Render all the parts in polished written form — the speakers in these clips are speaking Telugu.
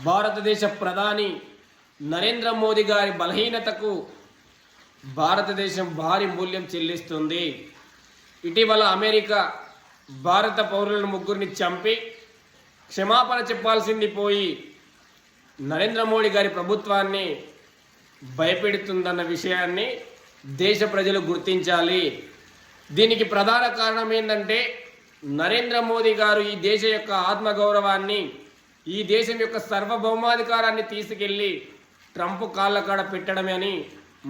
భారతదేశ ప్రధాని నరేంద్ర మోదీ గారి బలహీనతకు భారతదేశం భారీ మూల్యం చెల్లిస్తుంది. ఇటీవల అమెరికా భారత పౌరులను ముగ్గురిని చంపి క్షమాపణ చెప్పాల్సింది పోయి నరేంద్ర మోడీ గారి ప్రభుత్వాన్ని భయపెడుతుందన్న విషయాన్ని దేశ ప్రజలు గుర్తించాలి. దీనికి ప్రధాన కారణం ఏంటంటే నరేంద్ర మోదీ గారు ఈ దేశ యొక్క ఆత్మగౌరవాన్ని, ఈ దేశం యొక్క సార్వభౌమాధికారాన్ని తీసుకెళ్లి ట్రంప్ కాళ్ళ కాడ పెట్టడమే అని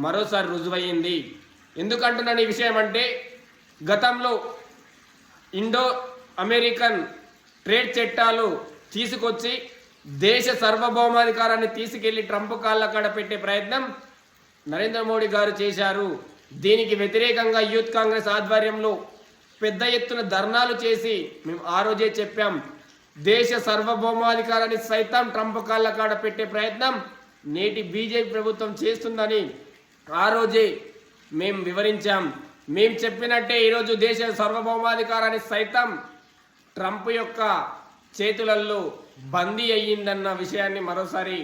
మరోసారి రుజువయ్యింది. ఎందుకంటున్నాను ఈ విషయం అంటే, గతంలో ఇండో అమెరికన్ ట్రేడ్ చట్టాలు తీసుకొచ్చి దేశ సార్వభౌమాధికారాన్ని తీసుకెళ్లి ట్రంప్ కాళ్ళ కాడ పెట్టే ప్రయత్నం నరేంద్ర మోడీ గారు చేశారు. దీనికి వ్యతిరేకంగా యూత్ కాంగ్రెస్ ఆధ్వర్యంలో పెద్ద ఎత్తున ధర్నాలు చేసి మేము ఆ రోజే చెప్పాం, దేశ సార్వభౌమాధికారాన్ని సైతం ట్రంప్ కాళ్ళ కాడ పెట్టే ప్రయత్నం నేటి బీజేపీ ప్రభుత్వం చేస్తుందని ఆ రోజే మేము వివరించాం. మేము చెప్పినట్టే ఈరోజు దేశ సార్వభౌమాధికారాన్ని సైతం ట్రంప్ యొక్క చేతులలో బందీ అయ్యిందన్న విషయాన్ని మరోసారి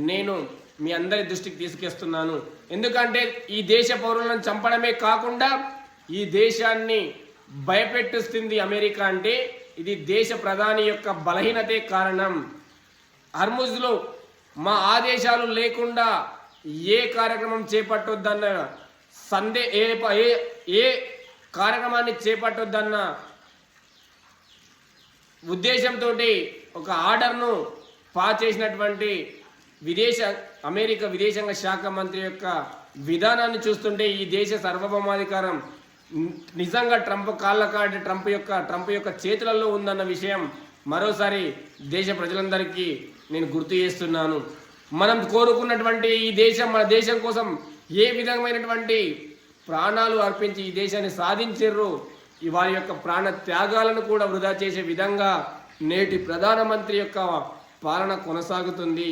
నేను మీ అందరి దృష్టికి తీసుకొస్తున్నాను. ఎందుకంటే ఈ దేశ పౌరులను చంపడమే కాకుండా ఈ దేశాన్ని భయపెట్టిస్తుంది అమెరికా అంటే ఇది దేశ ప్రధాని యొక్క బలహీనతే కారణం. హర్ముజ్లో మా ఆదేశాలు లేకుండా ఏ కార్యక్రమం చేపట్టొద్దన్న ఏ కార్యక్రమాన్ని చేపట్టొద్దన్న ఉద్దేశంతో ఒక ఆర్డర్ను పాస్ చేసినటువంటి అమెరికా విదేశాంగ శాఖ మంత్రి యొక్క విధానాన్ని చూస్తుంటే ఈ దేశ సార్వభౌమాధికారం నిజంగా ట్రంప్ యొక్క చేతులలో ఉందన్న విషయం మరోసారి దేశ ప్రజలందరికీ నేను గుర్తు చేస్తున్నాను. మనం కోరుకున్నటువంటి ఈ దేశం, మన దేశం కోసం ఏ విధమైనటువంటి ప్రాణాలు అర్పించి ఈ దేశాన్ని సాధించారో వారి యొక్క ప్రాణ త్యాగాలను కూడా వృధా చేసే విధంగా నేటి ప్రధానమంత్రి యొక్క పాలన కొనసాగుతుంది.